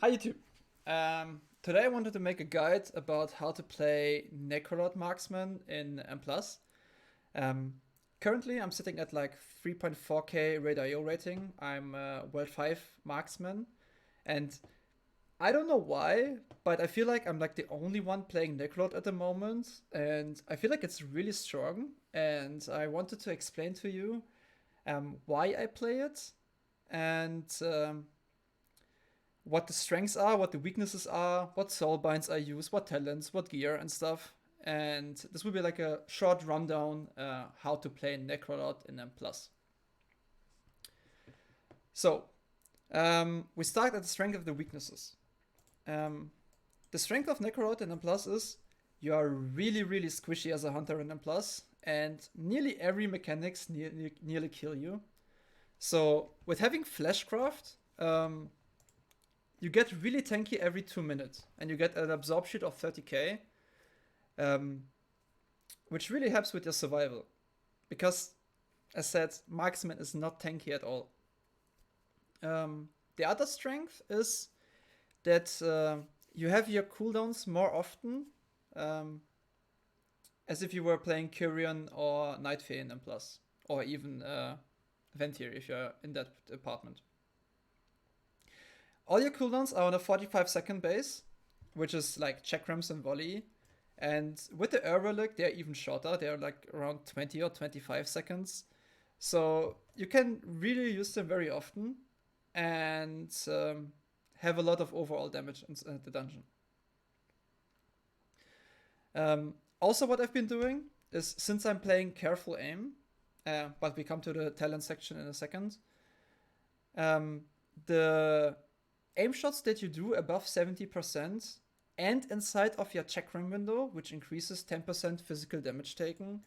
Hi YouTube. Today I wanted to make a guide about how to play Necrolord Marksman in M+. Um, Currently I'm sitting at like 3.4k raid.io rating. I'm World 5 Marksman, and I don't know why, but I feel like I'm like the only one playing Necrolord at the moment, and I feel like it's really strong, and I wanted to explain to you why I play it, and what the strengths are, what the weaknesses are, what soulbinds I use, what talents, what gear and stuff. And this will be like a short rundown how to play Necrolord in M+. So, we start at the strength of the weaknesses. Um, the strength of Necrolord in M+ is you are really squishy as a hunter in M+, and nearly every mechanics nearly kill you. So, with having Fleshcraft, you get really tanky every 2 minutes, and you get an absorb sheet of 30k, which really helps with your survival. Because, as said, Marksman is not tanky at all. The other strength is that you have your cooldowns more often, as if you were playing Kyrian or Night Fae in M+, or even Ventir if you're in that department. All your cooldowns are on a 45-second base, which is like chakrams and volley. And with the air relic, they're even shorter. They're like around 20 or 25 seconds. So you can really use them very often and have a lot of overall damage in the dungeon. Also, what I've been doing is, since I'm playing careful aim, but we come to the talent section in a second, the aim shots that you do above 70% and inside of your chakram window, which increases 10% physical damage taken,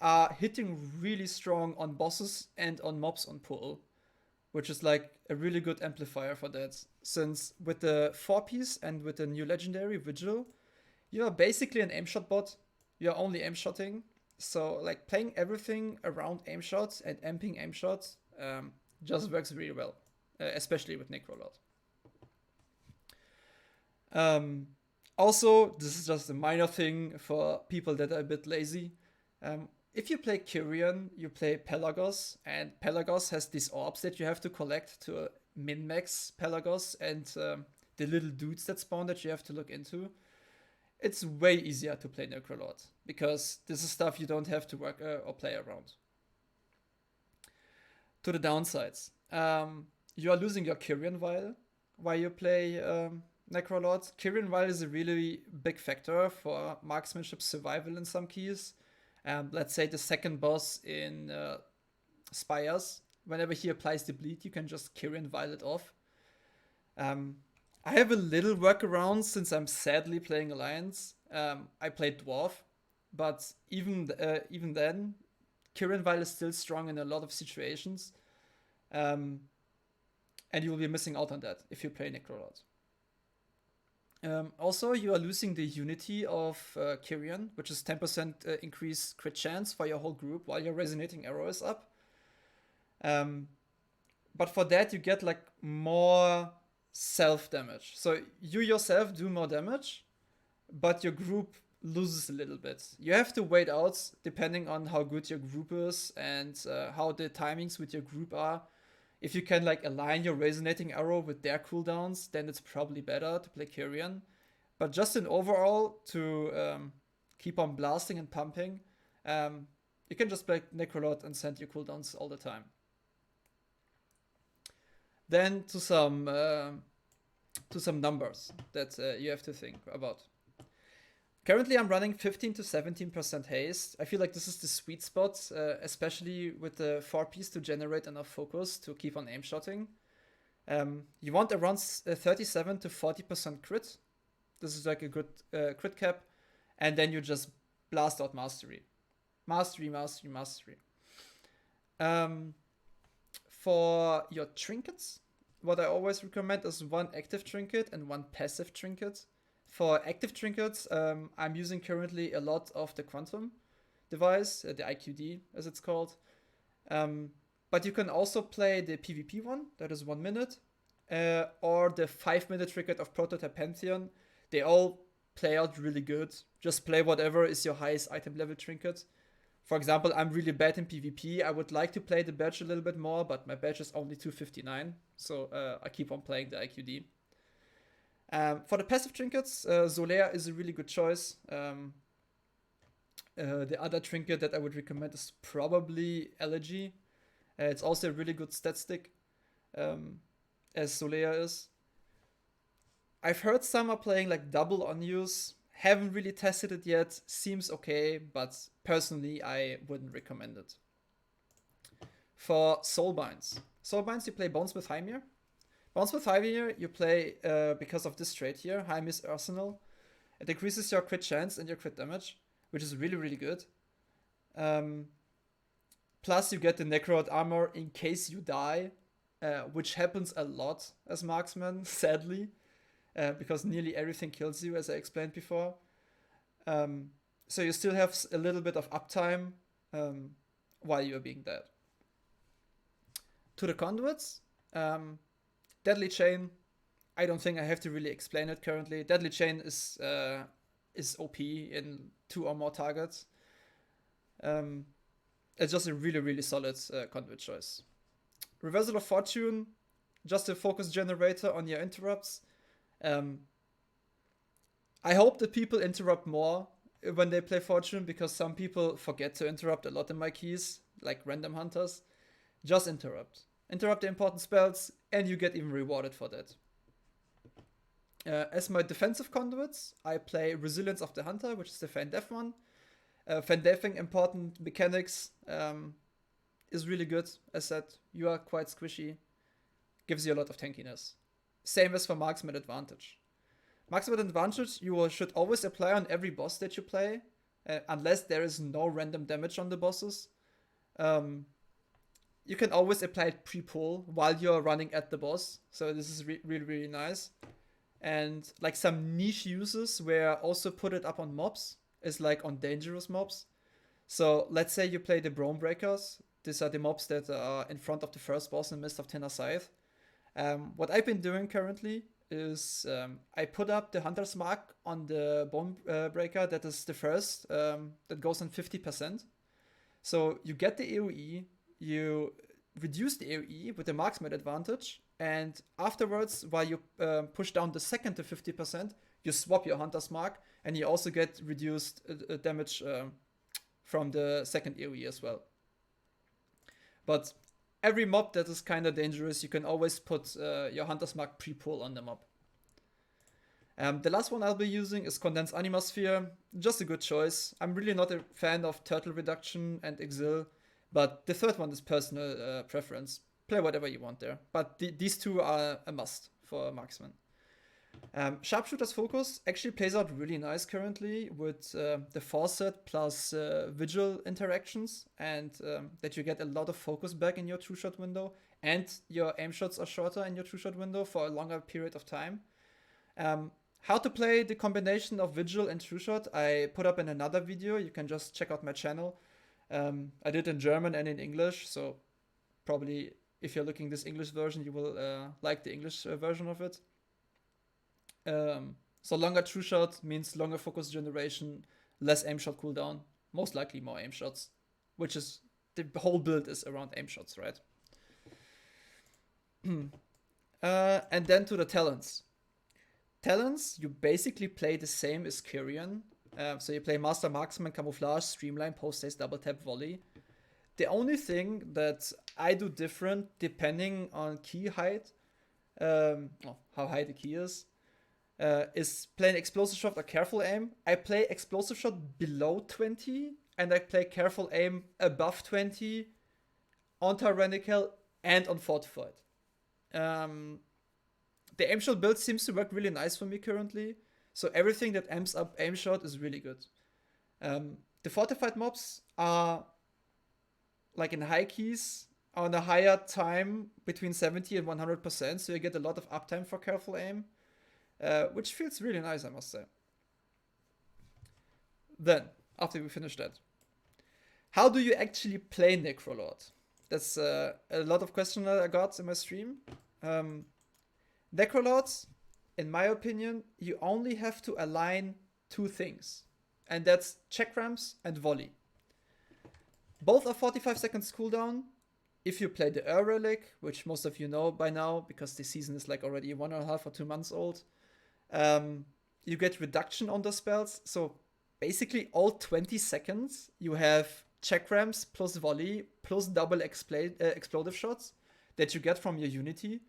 are hitting really strong on bosses and on mobs on pull, which is like a really good amplifier for that. Since with the 4-piece and with the new legendary Vigil, you are basically an aim shot bot. You're only aim shotting. So like playing everything around aim shots and amping aim shots just works really well, especially with Necrolord. Also, this is just a minor thing for people that are a bit lazy. If you play Kyrian, you play Pelagos, and Pelagos has these orbs that you have to collect to min-max Pelagos and the little dudes that spawn that you have to look into. It's way easier to play Necrolord, because this is stuff you don't have to work or play around. To the downsides. You are losing your Kyrian Vial while you play Necrolord. Kyrian Vial is a really big factor for marksmanship survival in some keys. Let's say the second boss in Spires, whenever he applies the bleed, you can just Kyrian Vial it off. I have a little workaround since I'm sadly playing Alliance. I played Dwarf, but even then, Kyrian Vial is still strong in a lot of situations. And you will be missing out on that if you play Necrolord. Also, you are losing the unity of Kyrian, which is 10% increased crit chance for your whole group while your resonating arrow is up. But for that, you get like more self damage. So you yourself do more damage, but your group loses a little bit. You have to wait out depending on how good your group is and how the timings with your group are. If you can like align your resonating arrow with their cooldowns, then it's probably better to play Kyrian. But just in overall, to keep on blasting and pumping, you can just play Necrolord and send your cooldowns all the time. Then to some numbers that you have to think about. Currently, I'm running 15 to 17% haste. I feel like this is the sweet spot, especially with the 4-piece to generate enough focus to keep on aim shotting. You want around 37 to 40% crit. This is like a good crit cap. And then you just blast out Mastery. Mastery. For your trinkets, what I always recommend is one active trinket and one passive trinket. For active trinkets, I'm using currently a lot of the Quantum device, the IQD as it's called. But you can also play the PvP one, that is 1 minute. or the 5-minute trinket of Prototype Pantheon. They all play out really good. Just play whatever is your highest item level trinket. For example, I'm really bad in PvP. I would like to play the badge a little bit more, but my badge is only 259, so I keep on playing the IQD. For the passive trinkets, Solea is a really good choice. The other trinket that I would recommend is probably Elegy. It's also a really good stat stick, as Solea is. I've heard some are playing like double on use. Haven't really tested it yet. Seems okay, but personally, I wouldn't recommend it. For Soulbinds. Soulbinds, you play Bonesmith Hymir. Bonesmith Hymir, you play because of this trait here, Hymir's Arsenal. It increases your crit chance and your crit damage, which is really, really good. Plus, you get the Necrolord armor in case you die, which happens a lot as Marksman, sadly. Because nearly everything kills you, as I explained before. So you still have a little bit of uptime while you're being dead. To the conduits, Deadly Chain. I don't think I have to really explain it currently. Deadly Chain is OP in 2 or more targets. It's just a really, really solid conduit choice. Reversal of Fortune, just a focus generator on your interrupts. I hope that people interrupt more when they play Fortune, because some people forget to interrupt a lot in my keys, like random hunters. Just interrupt. Interrupt the important spells, and you get even rewarded for that. As my defensive conduits, I play Resilience of the Hunter, which is the Fan Death one. Fan Deathing important mechanics is really good. As said, you are quite squishy. Gives you a lot of tankiness. Same as for Marksman Advantage. Marksman Advantage you should always apply on every boss that you play, unless there is no random damage on the bosses. You can always apply it pre-pull while you're running at the boss, so this is really, really nice. And like some niche uses where also put it up on mobs is like on dangerous mobs. So let's say you play the Brome Breakers. These are the mobs that are in front of the first boss in Mist of Tenor Scythe. What I've been doing currently is I put up the Hunter's Mark on the Bone Breaker that is the first, that goes on 50%. So you get the AoE, you reduce the AoE with the Marksman advantage, and afterwards, while you push down the second to 50%, you swap your Hunter's Mark, and you also get reduced damage from the second AoE as well. But every mob that is kind of dangerous, you can always put your Hunter's Mark pre-pull on the mob. The last one I'll be using is Condensed Animasphere. Just a good choice. I'm really not a fan of Turtle Reduction and Exil, but the third one is personal preference. Play whatever you want there. But these two are a must for Marksman. Sharpshooter's Focus actually plays out really nice currently with the Faucet plus Vigil interactions, and that you get a lot of focus back in your two-shot window, and your aim shots are shorter in your two-shot window for a longer period of time. How to play the combination of Vigil and two-shot I put up in another video. You can just check out my channel. I did in German and in English, so probably if you're looking this English version, you will like the English version of it. So longer true shot means longer focus generation, less aim shot cooldown, most likely more aim shots, which is the whole build is around aim shots, right? And then to the talents. Talents, you basically play the same as Kyrian. So you play Master Marksman, Camouflage, Streamline, Post Haste, Double Tap, Volley. The only thing that I do different depending on key height, how high the key is playing Explosive Shot or Careful Aim. I play Explosive Shot below 20, and I play Careful Aim above 20 on Tyrannical and on Fortified. The aim shot build seems to work really nice for me currently, so everything that amps up aim shot is really good. The Fortified mobs are like in high keys on a higher time between 70 and 100%, so you get a lot of uptime for Careful Aim. Which feels really nice, I must say. Then, after we finish that, how do you actually play Necrolord? That's a lot of questions that I got in my stream. Necrolords, in my opinion, you only have to align two things, and that's check ramps and volley. Both are 45 seconds cooldown. If you play the Relic, which most of you know by now because the season is like already 1.5 or 2 months old, you get reduction on the spells. So basically, all 20 seconds, you have check ramps plus volley plus double explosive shots that you get from your unity.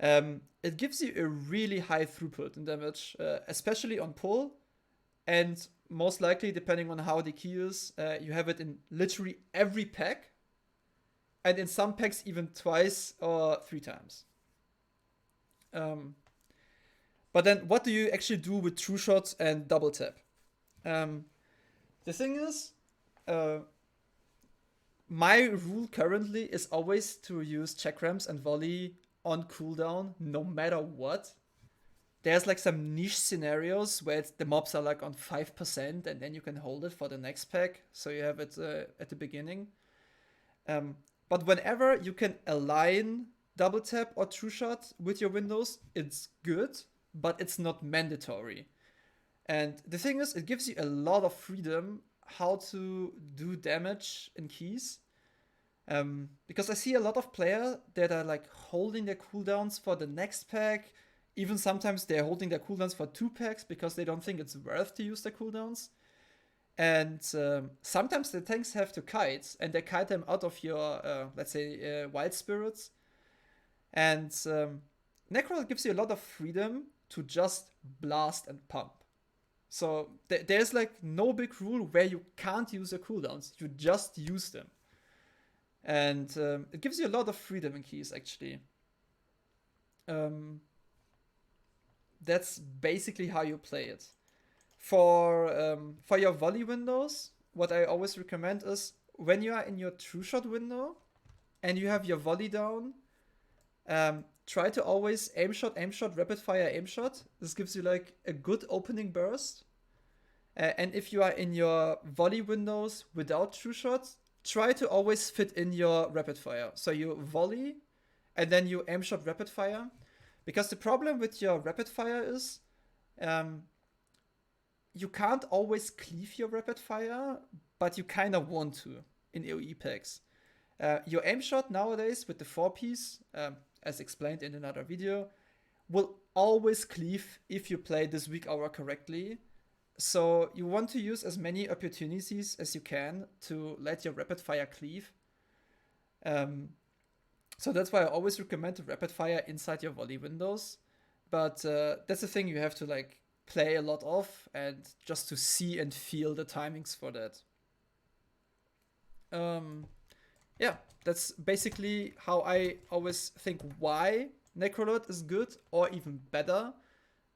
It gives you a really high throughput in damage, especially on pull, and most likely, depending on how the key is, you have it in literally every pack, and in some packs even twice or 3 times. But then, what do you actually do with true shots and double tap? The thing is, my rule currently is always to use check ramps and volley on cooldown, no matter what. There's like some niche scenarios where the mobs are like on 5% and then you can hold it for the next pack, so you have it at the beginning. But whenever you can align double tap or true shot with your windows, it's good, but it's not mandatory. And the thing is, it gives you a lot of freedom how to do damage in keys. Because I see a lot of players that are like holding their cooldowns for the next pack. Even sometimes they're holding their cooldowns for 2 packs because they don't think it's worth to use their cooldowns. And sometimes the tanks have to kite, and they kite them out of your, let's say, wild spirits. And Necrolord gives you a lot of freedom to just blast and pump. So there's like no big rule where you can't use your cooldowns. You just use them. And it gives you a lot of freedom in keys, actually. That's basically how you play it. For your volley windows, what I always recommend is when you are in your true shot window and you have your volley down, try to always aim shot, rapid fire, aim shot. This gives you like a good opening burst. And if you are in your volley windows without true shot, try to always fit in your rapid fire. So you volley and then you aim shot, rapid fire. Because the problem with your rapid fire is you can't always cleave your rapid fire, but you kind of want to in AoE packs. Your aim shot nowadays with the 4-piece, as explained in another video, will always cleave if you play this weak aura correctly. So you want to use as many opportunities as you can to let your rapid fire cleave. So that's why I always recommend to rapid fire inside your volley windows. But that's the thing you have to like play a lot of, and just to see and feel the timings for that. Yeah, that's basically how I always think why Necrolord is good or even better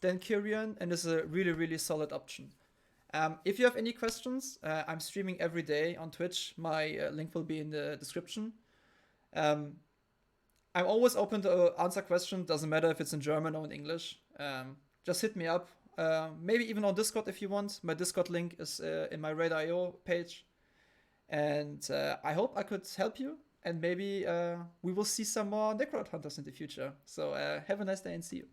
than Kyrian, and is a really, really solid option. If you have any questions, I'm streaming every day on Twitch. My link will be in the description. I'm always open to answer questions. Doesn't matter if it's in German or in English. Just hit me up. Maybe even on Discord if you want. My Discord link is in my Raid.io page. And I hope I could help you. And maybe we will see some more Necrolord hunters in the future. So have a nice day and see you.